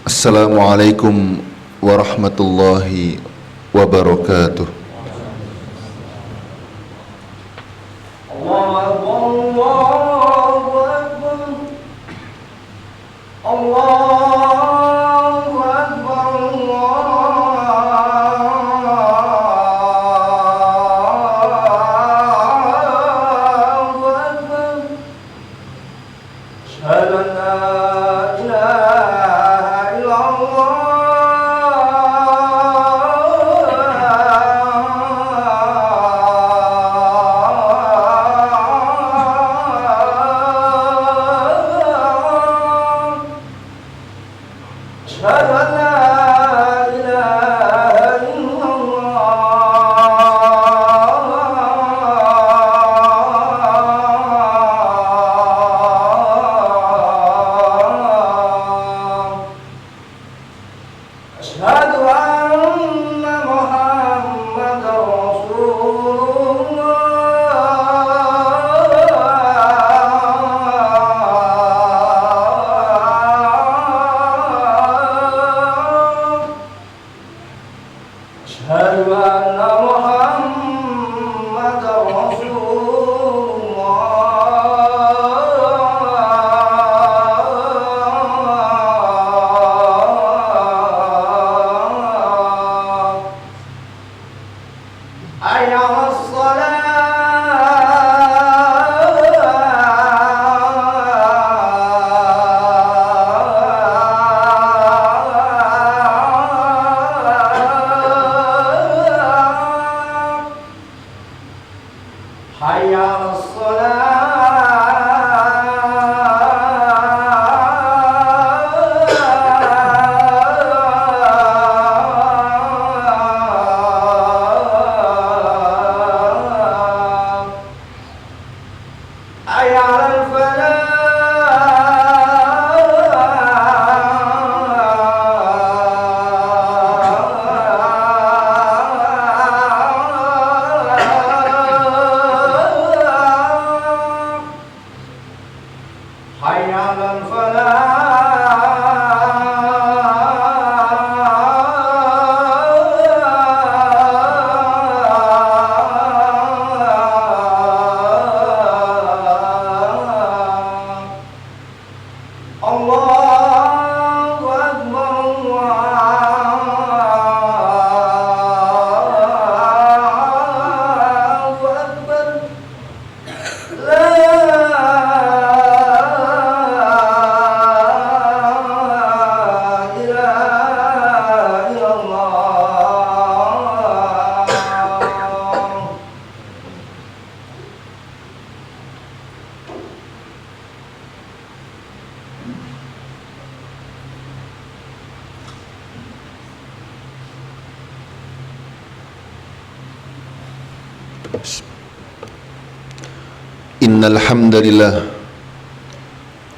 Assalamualaikum warahmatullahi wabarakatuh. Innal hamdalillah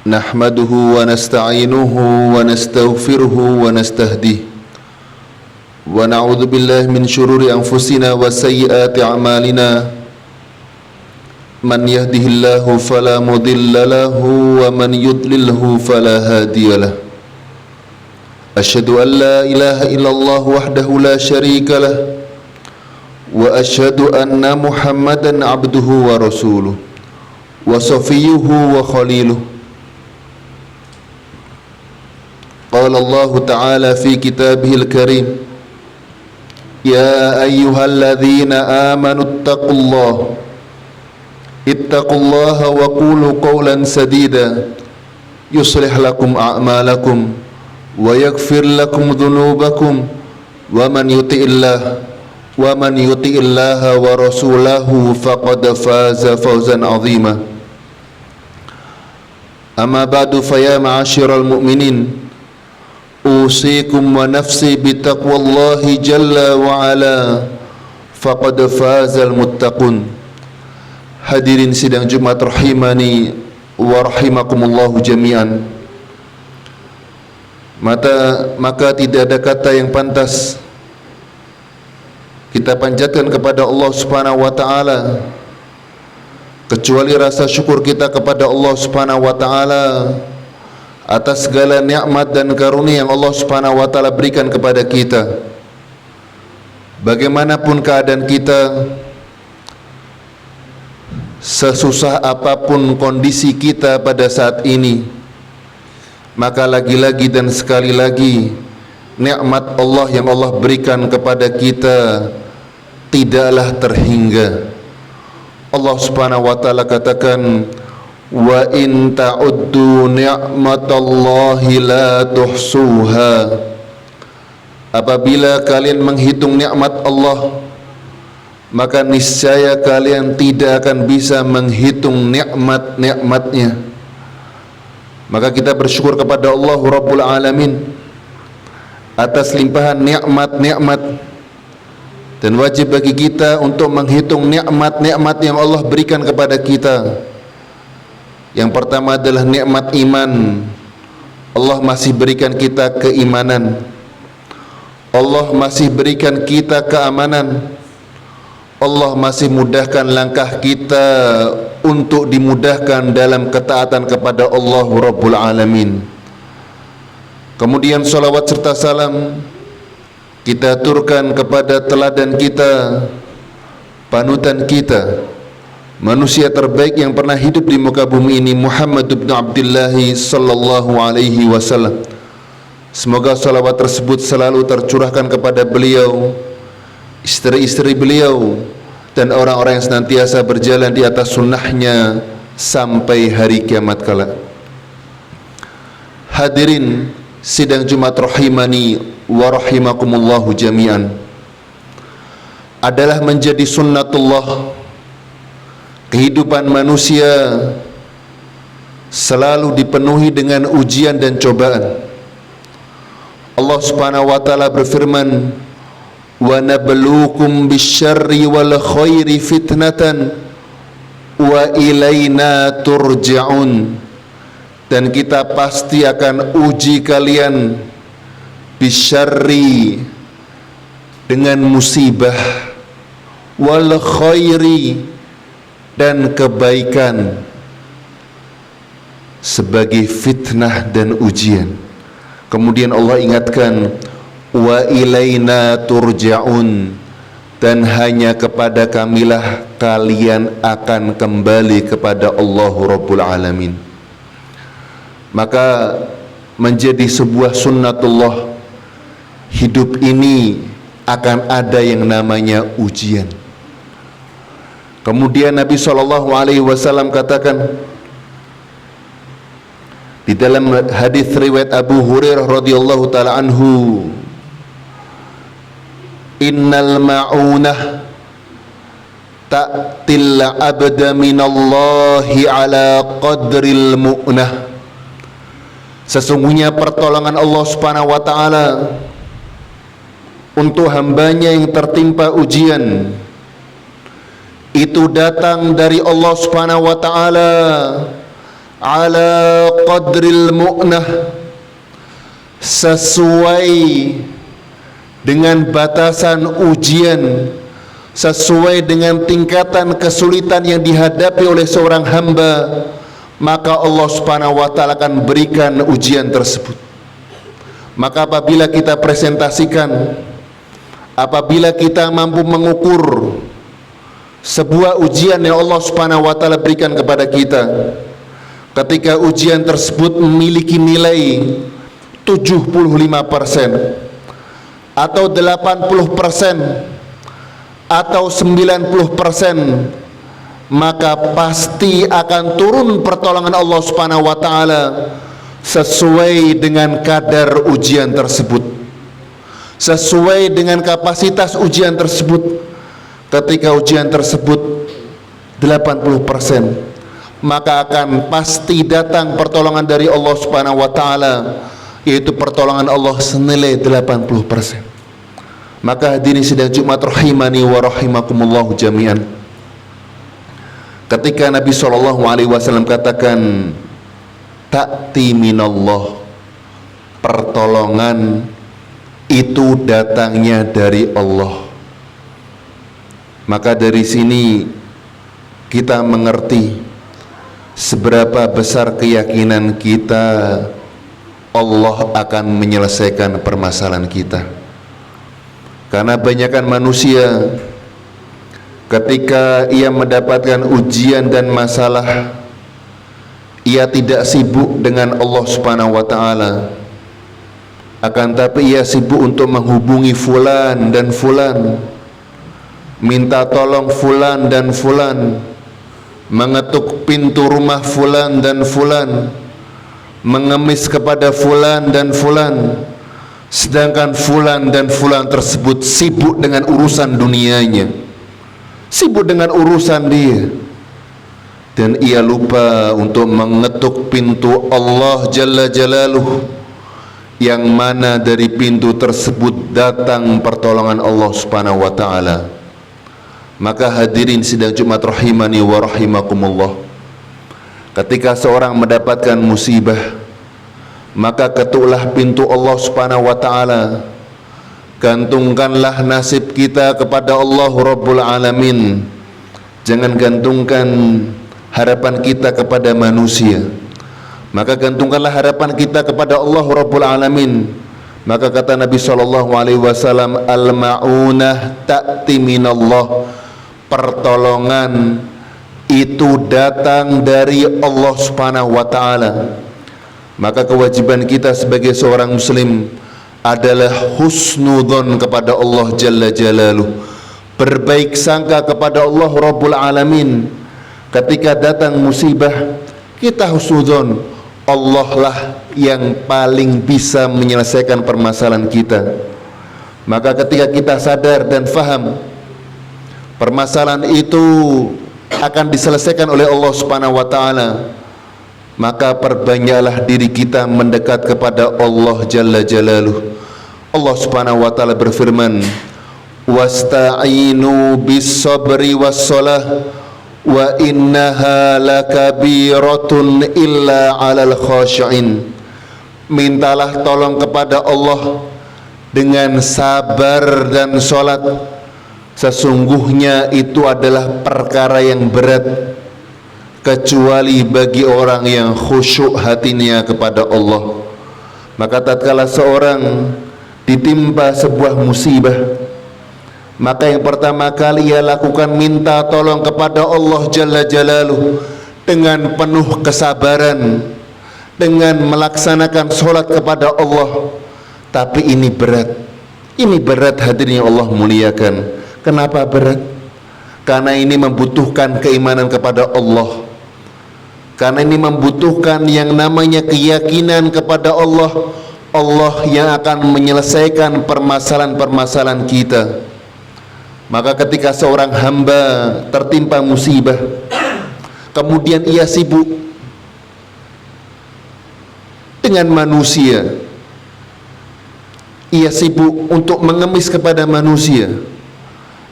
nahmaduhu wa nasta'inuhu wa nastaghfiruhu wa nastahdihi wa na'udzu billahi min shururi anfusina wa sayyiati a'malina man yahdihillahu fala mudilla lahu wa man yudlilhu fala hadiyalah. Asyhadu an la ilaha illallah wahdahu la syarika lah wa asyhadu anna Muhammadan abduhu wa rasuluh wa safiyuhu wa khaliluh. Qala Allah Ta'ala fi kitabihil karim, ya ayyuhalladzina amanu ittaqullaha wa qulu qawlan sadida yuslih lakum a'malakum wa yaghfir lakum dhunubakum wa man yuti'illaha wa rasulahu faqad faza fawzan 'azima. Amma ba'du, fa ya ma'asyiral mu'minin, usikum wa nafsi bitaqwallahi jalla wa ala, faqad fazal muttaqun. Hadirin sidang Jumat rahimani wa rahimakumullahu jami'an. Maka tidak ada kata yang pantas kita panjatkan kepada Allah Subhanahu wa taala kecuali rasa syukur kita kepada Allah Subhanahu wa taala atas segala nikmat dan karunia yang Allah Subhanahu wa taala berikan kepada kita. Bagaimanapun keadaan kita, sesusah apapun kondisi kita pada saat ini, maka lagi-lagi dan sekali lagi nikmat Allah yang Allah berikan kepada kita tidaklah terhingga. Allah Subhanahu wa taala katakan, wa in ta'uddu ni'matallahi la tuhsuha. Apabila kalian menghitung nikmat Allah, maka niscaya kalian tidak akan bisa menghitung nikmat-nikmatnya. Maka kita bersyukur kepada Allah Rabbul Alamin atas limpahan nikmat-nikmat, dan wajib bagi kita untuk menghitung nikmat-nikmat yang Allah berikan kepada kita. Yang pertama adalah nikmat iman. Allah masih berikan kita keimanan. Allah masih berikan kita keamanan. Allah masih mudahkan langkah kita untuk dimudahkan dalam ketaatan kepada Allah Rabbul Alamin. Kemudian salawat serta salam kita aturkan kepada teladan kita, panutan kita, manusia terbaik yang pernah hidup di muka bumi ini, Muhammad bin Abdullah sallallahu alaihi wasallam. Semoga salawat tersebut selalu tercurahkan kepada beliau, istri-istri beliau, dan orang-orang yang senantiasa berjalan di atas sunnahnya sampai hari kiamat kala. Hadirin sidang Jumat rahimani wa rahimakumullahu jami'an, adalah menjadi sunnatullah kehidupan manusia selalu dipenuhi dengan ujian dan cobaan. Allah Subhanahu wa taala berfirman, wa nabluukum bisyarri wal khairi fitnatan wa ilaina turja'un. Dan kita pasti akan uji kalian bisyarri, dengan musibah, wal khairi, dan kebaikan, sebagai fitnah dan ujian. Kemudian Allah ingatkan, wa ilaina turja'un, dan hanya kepada kamilah kalian akan kembali kepada Allah Rabbul Alamin. Maka menjadi sebuah sunnatullah, hidup ini akan ada yang namanya ujian. Kemudian Nabi SAW katakan di dalam hadis riwayat Abu Hurairah radhiyallahu taala anhu, innal ma'unah ta'til abda minallahi ala qadril mu'nah. Sesungguhnya pertolongan Allah Subhanahu wa taala untuk hambanya yang tertimpa ujian itu datang dari Allah Subhanahu wa taala ala qadril mu'nah, sesuai dengan batasan ujian, sesuai dengan tingkatan kesulitan yang dihadapi oleh seorang hamba, maka Allah Subhanahu wa taala akan berikan ujian tersebut. Maka apabila kita presentasikan, apabila kita mampu mengukur sebuah ujian yang Allah Subhanahu wa taala berikan kepada kita, ketika ujian tersebut memiliki nilai 75% atau 80% atau 90%, maka pasti akan turun pertolongan Allah Subhanahu wa taala sesuai dengan kadar ujian tersebut, sesuai dengan kapasitas ujian tersebut. Ketika ujian tersebut 80%, maka akan pasti datang pertolongan dari Allah Subhanahu wa taala, yaitu pertolongan Allah senilai 80%. Maka hadirin sidang Jumat rahimani wa rahimakumullahu jami'an, ketika Nabi SAW katakan ta'ti minallah, pertolongan itu datangnya dari Allah, maka dari sini kita mengerti seberapa besar keyakinan kita Allah akan menyelesaikan permasalahan kita. Karena banyakkan manusia ketika ia mendapatkan ujian dan masalah, ia tidak sibuk dengan Allah Subhanahu wa taala, akan tapi ia sibuk untuk menghubungi fulan dan fulan, minta tolong fulan dan fulan, mengetuk pintu rumah fulan dan fulan, mengemis kepada fulan dan fulan, sedangkan fulan dan fulan tersebut sibuk dengan urusan dunianya, sibuk dengan urusan dia, dan ia lupa untuk mengetuk pintu Allah Jalla Jalaluh, yang mana dari pintu tersebut datang pertolongan Allah Subhanahu wa taala. Maka hadirin sidang Jumat rahimani wa rahimakumullah, ketika seorang mendapatkan musibah, maka ketuklah pintu Allah Subhanahu wa taala, gantungkanlah nasib kita kepada Allah Rabbul Alamin. Jangan gantungkan harapan kita kepada manusia, maka gantungkanlah harapan kita kepada Allah Rabbul Alamin. Maka kata Nabi SAW, al-ma'unah ta'ti minallah, pertolongan itu datang dari Allah Subhanahu wa taala. Maka kewajiban kita sebagai seorang muslim adalah husnudzon kepada Allah Jalla Jalaluh, berbaik sangka kepada Allah Rabbul Alamin. Ketika datang musibah, kita husnudzon, Allah lah yang paling bisa menyelesaikan permasalahan kita. Maka ketika kita sadar dan faham permasalahan itu akan diselesaikan oleh Allah Subhanahu wa taala, maka perbanyaklah diri kita mendekat kepada Allah Jalla Jalaluh. Allah Subhanahu wa taala berfirman, wasta'inu bis-sabri was-shalah wa innaha lakabiratun illa 'alal khashi'in. Mintalah tolong kepada Allah dengan sabar dan salat, sesungguhnya itu adalah perkara yang berat kecuali bagi orang yang khusyuk hatinya kepada Allah. Maka tatkala seorang ditimpa sebuah musibah, maka yang pertama kali ia lakukan minta tolong kepada Allah Jalla Jalaluh dengan penuh kesabaran, dengan melaksanakan sholat kepada Allah. Tapi ini berat hadirin yang Allah muliakan. Kenapa berat? Karena ini membutuhkan keimanan kepada Allah, karena ini membutuhkan yang namanya keyakinan kepada Allah, Allah yang akan menyelesaikan permasalahan-permasalahan kita. Maka ketika seorang hamba tertimpa musibah, kemudian ia sibuk dengan manusia, ia sibuk untuk mengemis kepada manusia,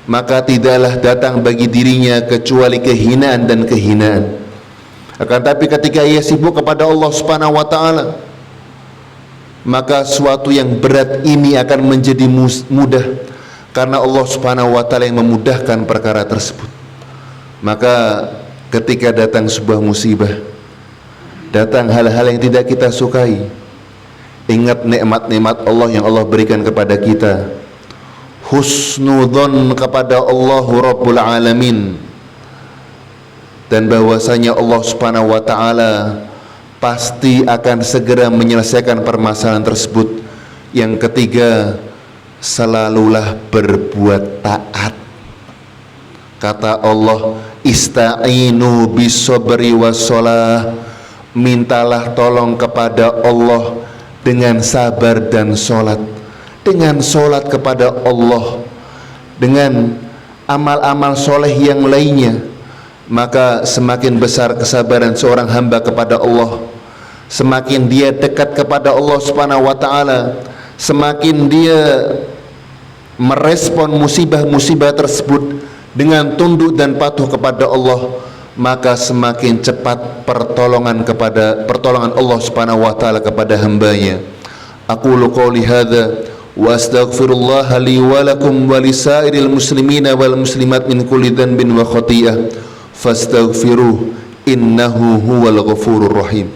maka tidaklah datang bagi dirinya kecuali kehinaan dan kehinaan. Akan tapi ketika ia sibuk kepada Allah Subhanahu wa taala, maka suatu yang berat ini akan menjadi mudah, karena Allah Subhanahu wa taala yang memudahkan perkara tersebut. Maka ketika datang sebuah musibah, datang hal-hal yang tidak kita sukai, ingat nikmat-nikmat Allah yang Allah berikan kepada kita, husnudzon kepada Allah Rabbul Alamin, dan bahwasanya Allah Subhanahu wa taala pasti akan segera menyelesaikan permasalahan tersebut. Yang ketiga, selalulah berbuat taat. Kata Allah, ista'inu bis-sabri was-shalah, mintalah tolong kepada Allah dengan sabar dan sholat, dengan sholat kepada Allah, dengan amal-amal soleh yang lainnya. Maka semakin besar kesabaran seorang hamba kepada Allah, semakin dia dekat kepada Allah Subhanahu wa taala, semakin dia merespon musibah-musibah tersebut dengan tunduk dan patuh kepada Allah, maka semakin cepat pertolongan Allah Subhanahu wa taala kepada hambanya. Aqulu qouli hadza wa astaghfirullah li wa lakum wa lisairil muslimina wal muslimat min kulli dhanbin wa khati'ah fastaghfiruh innahu huwal ghafurur rahim.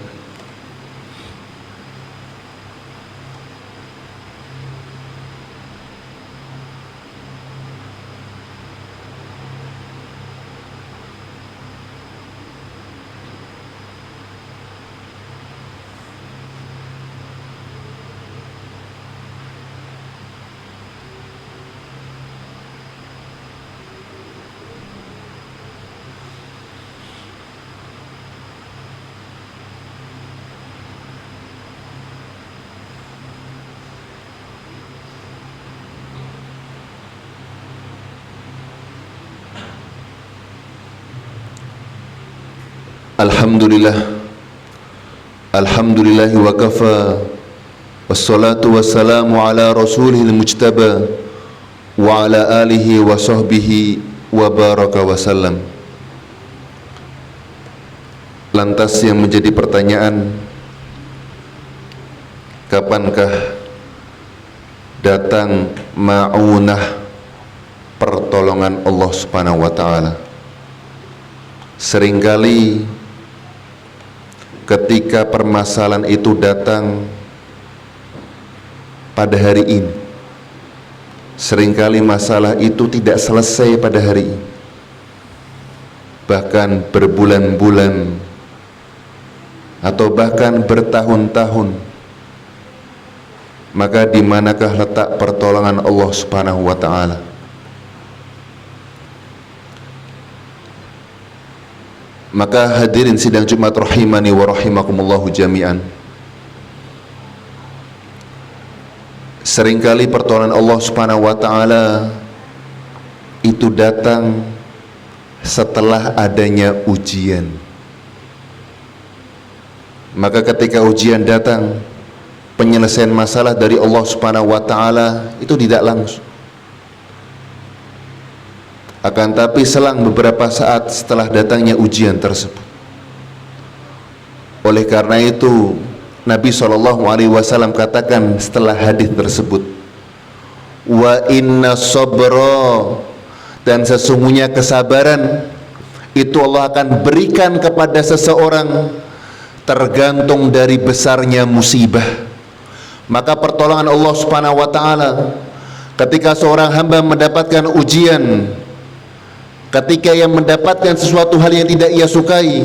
Alhamdulillah, alhamdulillahi wa kafa, wassalatu wassalamu ala rasulihil mujtaba wa ala alihi wa sahbihi wa baraka wa sallam. Lantas yang menjadi pertanyaan, kapankah datang ma'unah pertolongan Allah Subhanahu wa ta'ala? Seringkali ketika permasalahan itu datang pada hari ini, seringkali masalah itu tidak selesai pada hari ini, bahkan berbulan-bulan atau bahkan bertahun-tahun. Maka di manakah letak pertolongan Allah Subhanahu wa ta'ala? Maka hadirin sidang Jumat rahimani wa rahimakumullahu jami'an, seringkali pertolongan Allah Subhanahu wa ta'ala itu datang setelah adanya ujian. Maka ketika ujian datang, penyelesaian masalah dari Allah Subhanahu wa ta'ala itu tidak langsung. Akan tapi selang beberapa saat setelah datangnya ujian tersebut. Oleh karena itu Nabi SAW katakan setelah hadis tersebut, wa inna sabra, dan sesungguhnya kesabaran itu Allah akan berikan kepada seseorang tergantung dari besarnya musibah. Maka pertolongan Allah Subhanahu wa ta'ala ketika seorang hamba mendapatkan ujian, ketika ia mendapatkan sesuatu hal yang tidak ia sukai,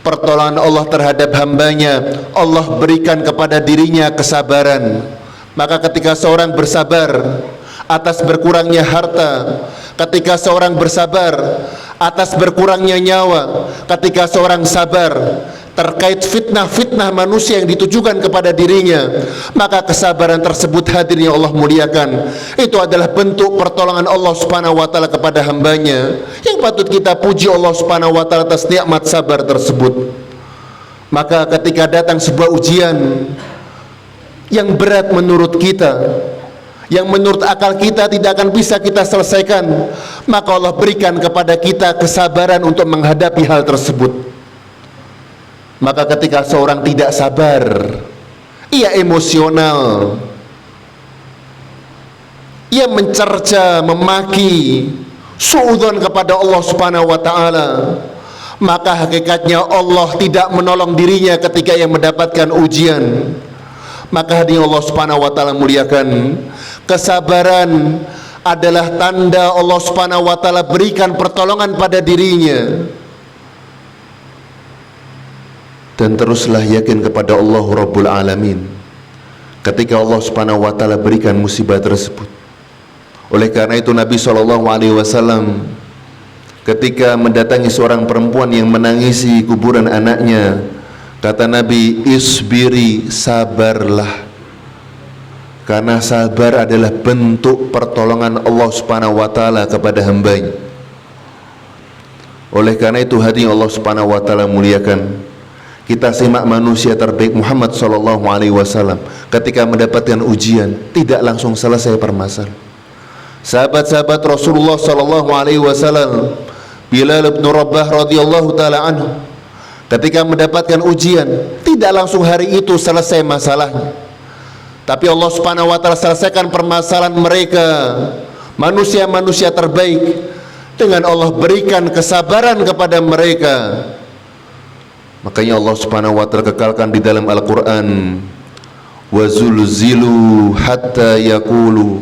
pertolongan Allah terhadap hambanya, Allah berikan kepada dirinya kesabaran. Maka ketika seorang bersabar atas berkurangnya harta, ketika seorang bersabar atas berkurangnya nyawa, ketika seorang sabar terkait fitnah-fitnah manusia yang ditujukan kepada dirinya, maka kesabaran tersebut, hadirin yang Allah muliakan, itu adalah bentuk pertolongan Allah Subhanahu wa ta'ala kepada hambanya, yang patut kita puji Allah Subhanahu wa ta'ala atas nikmat sabar tersebut. Maka ketika datang sebuah ujian yang berat menurut kita, yang menurut akal kita tidak akan bisa kita selesaikan, maka Allah berikan kepada kita kesabaran untuk menghadapi hal tersebut. Maka ketika seorang tidak sabar, ia emosional, ia mencerca, memaki, suudzon kepada Allah Subhanahu wa ta'ala, maka hakikatnya Allah tidak menolong dirinya ketika ia mendapatkan ujian. Maka hadirin Allah Subhanahu wa ta'ala muliakan, kesabaran adalah tanda Allah Subhanahu wa ta'ala berikan pertolongan pada dirinya. Dan teruslah yakin kepada Allah Rabbul Alamin ketika Allah Subhanahu wa ta'ala berikan musibah tersebut. Oleh karena itu Nabi SAW ketika mendatangi seorang perempuan yang menangisi kuburan anaknya, kata Nabi, isbiri, sabarlah, karena sabar adalah bentuk pertolongan Allah Subhanahu wa ta'ala kepada hambanya. Oleh karena itu hadirin Allah Subhanahu wa ta'ala muliakan, kita simak manusia terbaik Muhammad SAW ketika mendapatkan ujian tidak langsung selesai permasalahan. Sahabat-sahabat Rasulullah SAW, Bilal bin Rabah radhiyallahu taala anhu, ketika mendapatkan ujian tidak langsung hari itu selesai masalahnya, tapi Allah Subhanahu wa ta'ala selesaikan permasalahan mereka, manusia-manusia terbaik, dengan Allah berikan kesabaran kepada mereka. Makanya Allah Subhanahu wa taala kekalkan di dalam Al-Qur'an, wa zulzilu hatta yaqulu,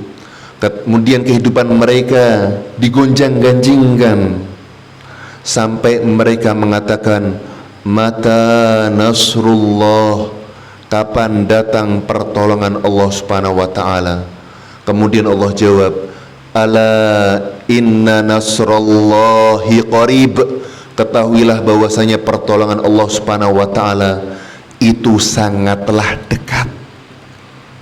kemudian kehidupan mereka digonjang-ganjingkan sampai mereka mengatakan, mata nasrullah, kapan datang pertolongan Allah Subhanahu wa taala? Kemudian Allah jawab, ala inna nasrallahi qarib, ketahuilah bahwasanya pertolongan Allah Subhanahu wa taala itu sangatlah dekat.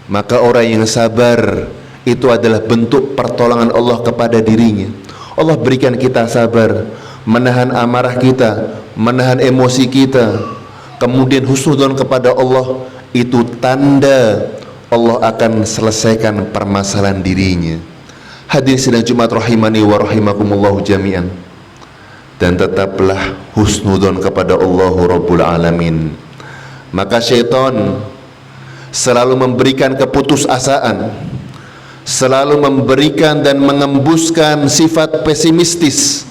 Maka orang yang sabar itu adalah bentuk pertolongan Allah kepada dirinya. Allah berikan kita sabar, menahan amarah kita, menahan emosi kita, kemudian husnudzon kepada Allah, itu tanda Allah akan selesaikan permasalahan dirinya. Hadirin sidang Jumat rahimani wa rahimakumullahu jami'an. Dan tetaplah husnudzon kepada Allah Rabbul Alamin. Maka syaitan selalu memberikan keputusasaan, selalu memberikan dan mengembuskan sifat pesimistis.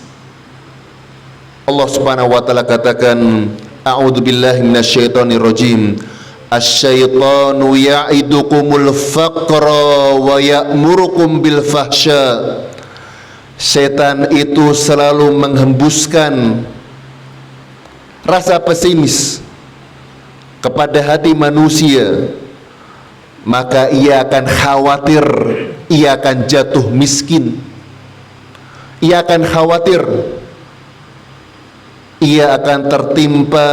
Allah Subhanahu wa taala katakan, a'udzubillahi minasyaitonir rajim, asyaitanu ya'idukumul faqra wa ya'murukum bil fahsya. Setan itu selalu menghembuskan rasa pesimis kepada hati manusia, maka ia akan khawatir, ia akan jatuh miskin, ia akan khawatir, ia akan tertimpa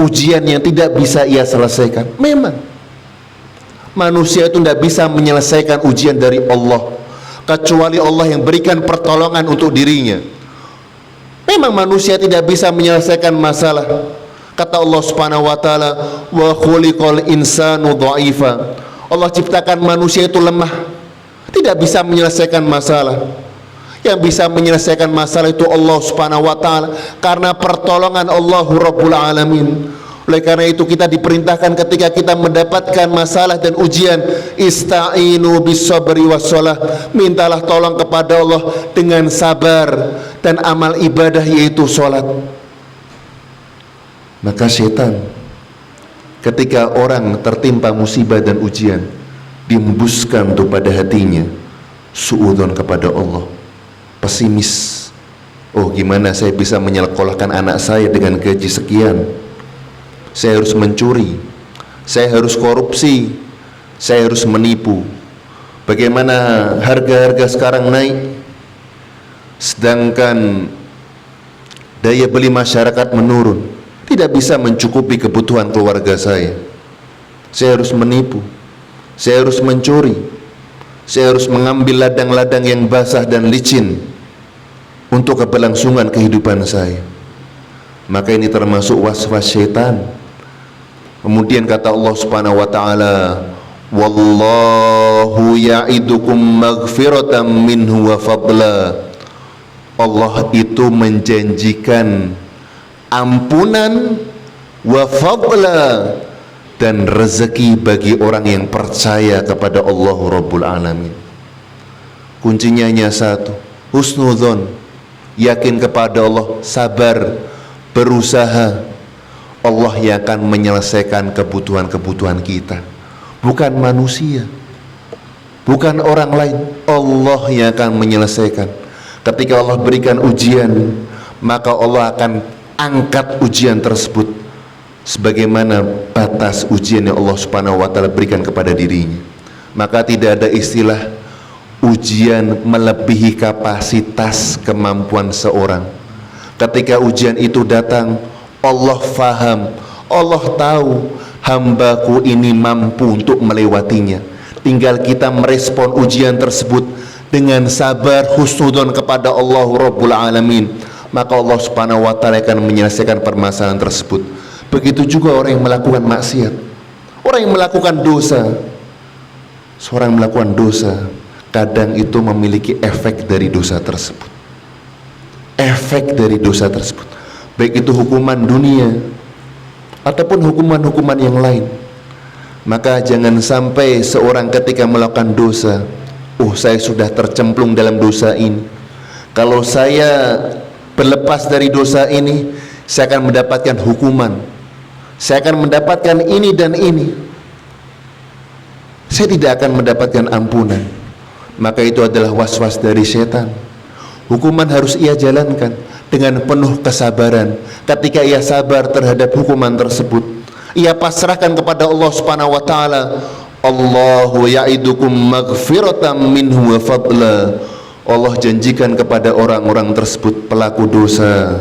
ujian yang tidak bisa ia selesaikan. Memang manusia itu tidak bisa menyelesaikan ujian dari Allah kecuali Allah yang berikan pertolongan untuk dirinya. Memang manusia tidak bisa menyelesaikan masalah. Kata Allah Subhanahu wa taala, wa khuliqal insanu dha'ifa. Allah ciptakan manusia itu lemah, tidak bisa menyelesaikan masalah. Yang bisa menyelesaikan masalah itu Allah Subhanahu wa taala, karena pertolongan Allah Rabbul Alamin. Oleh karena itu kita diperintahkan ketika kita mendapatkan masalah dan ujian, ista'inu bis-sabri was-shalah, mintalah tolong kepada Allah dengan sabar dan amal ibadah yaitu salat. Maka setan ketika orang tertimpa musibah dan ujian, diembuskan tuh pada hatinya suudzon kepada Allah, pesimis. Oh, gimana saya bisa menyekolahkan anak saya dengan gaji sekian? Saya harus mencuri, saya harus korupsi, saya harus menipu. Bagaimana harga-harga sekarang naik, sedangkan daya beli masyarakat menurun, tidak bisa mencukupi kebutuhan keluarga saya. Saya harus menipu, saya harus mencuri, saya harus mengambil ladang-ladang yang basah dan licin untuk keberlangsungan kehidupan saya. Maka ini termasuk waswas syaitan. Kemudian kata Allah Subhanahu wa taala, wallahu ya'idukum maghfiratan minhu wa fadla. Allah itu menjanjikan ampunan wa fadla dan rezeki bagi orang yang percaya kepada Allah Rabbul Alamin. Kuncinya hanya satu, husnudzon, yakin kepada Allah, sabar, berusaha. Allah yang akan menyelesaikan kebutuhan-kebutuhan kita, bukan manusia, bukan orang lain. Allah yang akan menyelesaikan. Ketika Allah berikan ujian, maka Allah akan angkat ujian tersebut sebagaimana batas ujian yang Allah Subhanahu wa taala berikan kepada dirinya. Maka tidak ada istilah ujian melebihi kapasitas kemampuan seorang. Ketika ujian itu datang, Allah faham, Allah tahu hambaku ini mampu untuk melewatinya. Tinggal kita merespon ujian tersebut dengan sabar, husnudzon kepada Allah Rabbul Alamin, maka Allah Subhanahu wa taala akan menyelesaikan permasalahan tersebut. Begitu juga orang yang melakukan maksiat, orang yang melakukan dosa. Seorang yang melakukan dosa kadang itu memiliki efek dari dosa tersebut, efek dari dosa tersebut, baik itu hukuman dunia ataupun hukuman-hukuman yang lain. Maka jangan sampai seorang ketika melakukan dosa, oh saya sudah tercemplung dalam dosa ini, Kalau saya berlepas dari dosa ini, saya akan mendapatkan hukuman, saya akan mendapatkan ini dan ini, saya tidak akan mendapatkan ampunan. Maka itu adalah was-was dari setan. Hukuman harus ia jalankan dengan penuh kesabaran. Ketika ia sabar terhadap hukuman tersebut, ia pasrahkan kepada Allah Subhanahu wa taala. Allahu ya'idukum maghfiratan minhu wa fadla. Allah janjikan kepada orang-orang tersebut pelaku dosa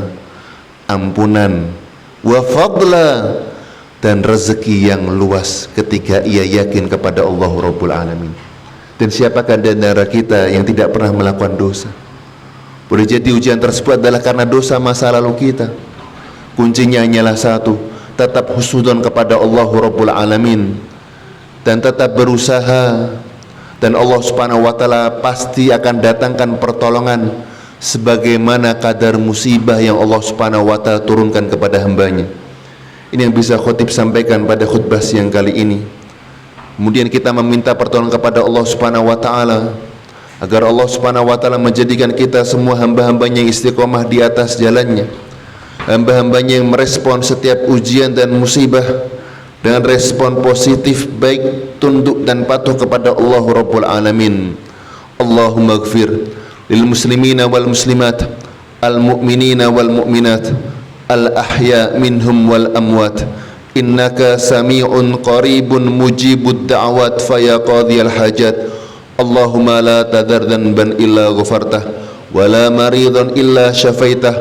ampunan, wa fadla, dan rezeki yang luas ketika ia yakin kepada Allah Rabbul Alamin. Dan siapakah di antara kita yang tidak pernah melakukan dosa? Boleh jadi ujian tersebut adalah karena dosa masa lalu kita. Kuncinya hanyalah satu, tetap husnudon kepada Allah Rabbul Alamin dan tetap berusaha, dan Allah Subhanahu wa taala pasti akan datangkan pertolongan sebagaimana kadar musibah yang Allah Subhanahu wa taala turunkan kepada hambanya. Ini yang bisa khotib sampaikan pada khutbah siang kali ini. Kemudian kita meminta pertolongan kepada Allah Subhanahu wa taala agar Allah Subhanahu wa taala menjadikan kita semua hamba-hambanya yang istiqomah di atas jalannya, hamba-hambanya yang merespon setiap ujian dan musibah dengan respon positif, baik tunduk dan patuh kepada Allah Rabbul Alamin. Allahumma ighfir lil muslimina wal muslimat, al mu'minina wal mu'minat, al ahya minhum wal amwat, innaka sami'un qaribun mujibud da'awat faya qadhiyal hajat. Allahumma la tadhar dhanban illa ghafartah, wa la maridan illa syafaitah,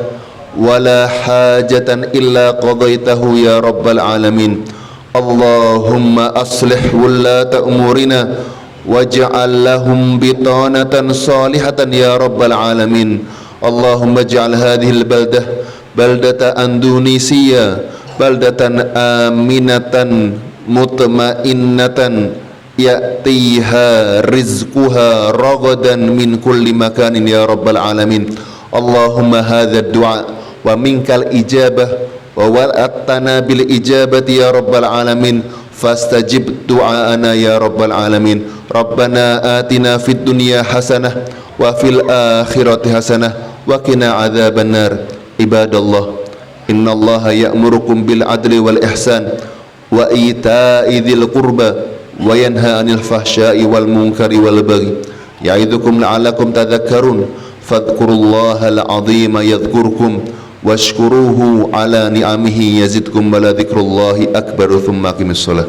wa la hajatan illa qadaitahu ya rabbal alamin. Allahumma aslih wulata umurina waj'al lahum bitanatan salihatan ya rabbal alamin. Allahumma ij'al hadhihi al-baldah baldatan andunisiyya, baldatan aminatan mutmainnatan ya'tiha rizquha ragadan min kulli makanin ya rabbal alamin. Allahumma hadha ad-du'a wa minkal ijabah wa wa'atana bil ijabati ya rabbal alamin, fastajib du'aana ya rabbal alamin. Rabbana atina fid dunya hasanah wa fil akhirati hasanah wa qina adzaban nar. Ibadallah, innallaha ya'murukum bil adli wal ihsan wa ita'i dzil qurba wa yanha 'anil fahsya'i wal munkari wal baghi ya'idzukum la'allakum tadhakkarun. Fadhkurullahal 'azima yadhkurkum washkuruhu ala ni'amihi yazidkum wa la dzikrullahi akbar. Tsumma aqimis shalah.